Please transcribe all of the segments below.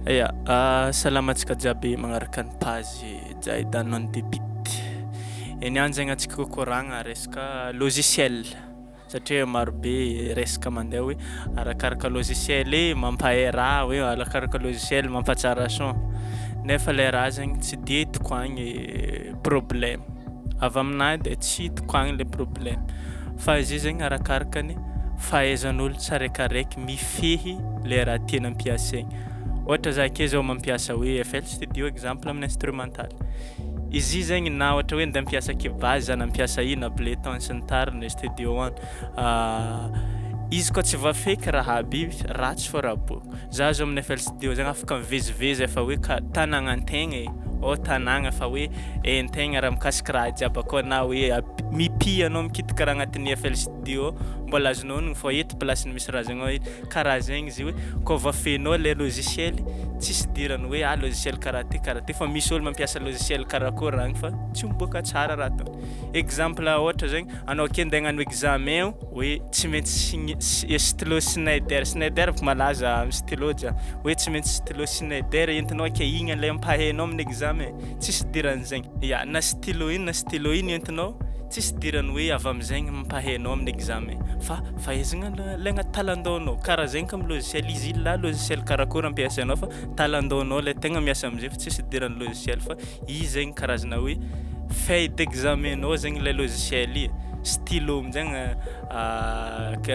Ya, salamantsika jiaby magnaraka ny page zay danon débite. Niany zegny antsika kokoragna resaka logiciel satria marobe resaka mandeha hoe arakaraka logiciel mampahay raha hoe arakaraka logiciel mampatsara son. Nefa le raha zegny tsy de hitako agny problème. Avy aminahy de tsy hitako agny le problème. Fa izy io zegny arakaraka ny fahaizan'olo tsiraikiraiky mifehy le raha tiany ampiasaigny. Ohatra za ake zao mampiasa hoe FL Studio exemple amin'ny instrumental. Izy io zegny na ohatra hoe andeha ampiasa kivazy za na ampiasa ino Ableton sy ny tariny studio one. Izy koa tsy voafeky raha aby ratsy fô raha bôko. Za zao amin'ny FL Studio zegny afaka mivezivezy efa hoe tanàgna an-tegna tanàgna fa hoe hain-tegna raha mikasiky raha jiaby akao na hoe mipia anao mikitika raha agnatin'ny FL Studio mbola azonao honogno fô eto plasin'ny misy raha zegny hoe karaha zegny izy hoe kôa voafehinao le logiciel tsisy dirany hoe logiciel karaha ty fa misy ôlo mampiasa logiciel karakory fa tsy miboaka tsara raha tao. Exemple ohatra zegny anao ake andeha hagnano examen hoe tsy maintsy stylo Schneider fa malaza amin'ny stylo jiaby hoe tsy maintsy stylo Schneider entinao ake igny le ampahainao amin'ny examen tsisy diran'zegny. Ya na stylo ino entinao tsisy dirany hoe avy am'zegny mampahainao amin'ny examen fa fahaizagna le agnaty talandaonao karaha zegny ka am'logiciel izy ila logiciel karakory ampiasainao fa talandaonao le tegna miasa am'zay fa tsisy diran'ny logiciel fa izy zegny karazana hoe feuille d'examenao zegny le logiciel i. Stylo amin'zegny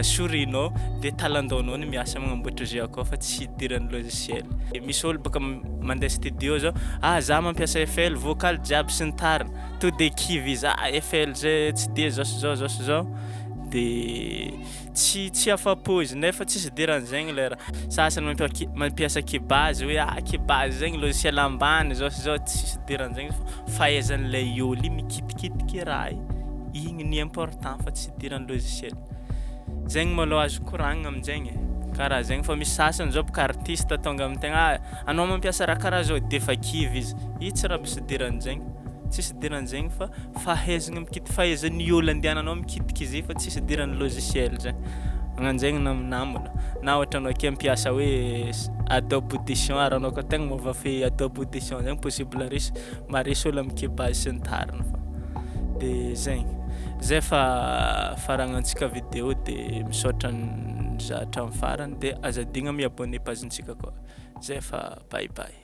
souris-nao de talandaonao no miasa magnamboatra jeu akao fa tsy diran'ny logiciel. Misy ôlo baka mandeha studio zao za mampiasa FL vocal jiaby sy ny tariny to de kivy izy FL zay tsy de zao sy zao de tsy afa-po izy nefa tsisy diran'zegny le raha. Sasany mampiasa kibazy hoe kibazy zegny logiciel ambany zao sy zao tsisy diran'zegny fahaizan'le ôlo io mikitikitiky raha igny ny important fa tsy diran'ny logiciel. Zegny malôha azo koragnina amin'zegny karaha zegny fa misy sasany zao bôka artiste tonga am'tegna anao mampiasa raha karaha zao de fa kivy izy. Io tsy raha misy diran'zegny. Tsisy diran'zegny fa fahaizagna fahaizan'ny ôlo andehananao mikitika izy fa tsisy diran'ny logiciel zegny. Magnan'zegny namana na ohatra anao ake mampiasa hoe Adobe Audition anao koa tegna mavafy Adobe Audition zegny possible maharesy ôlo am'kibazy sy ny tariny fa de zegny. Zay faragnantsika vidéo de misaotra ny zatra amin'ny farany de aza digna mi-abonné pagentsika koa. Zay fa bye bye.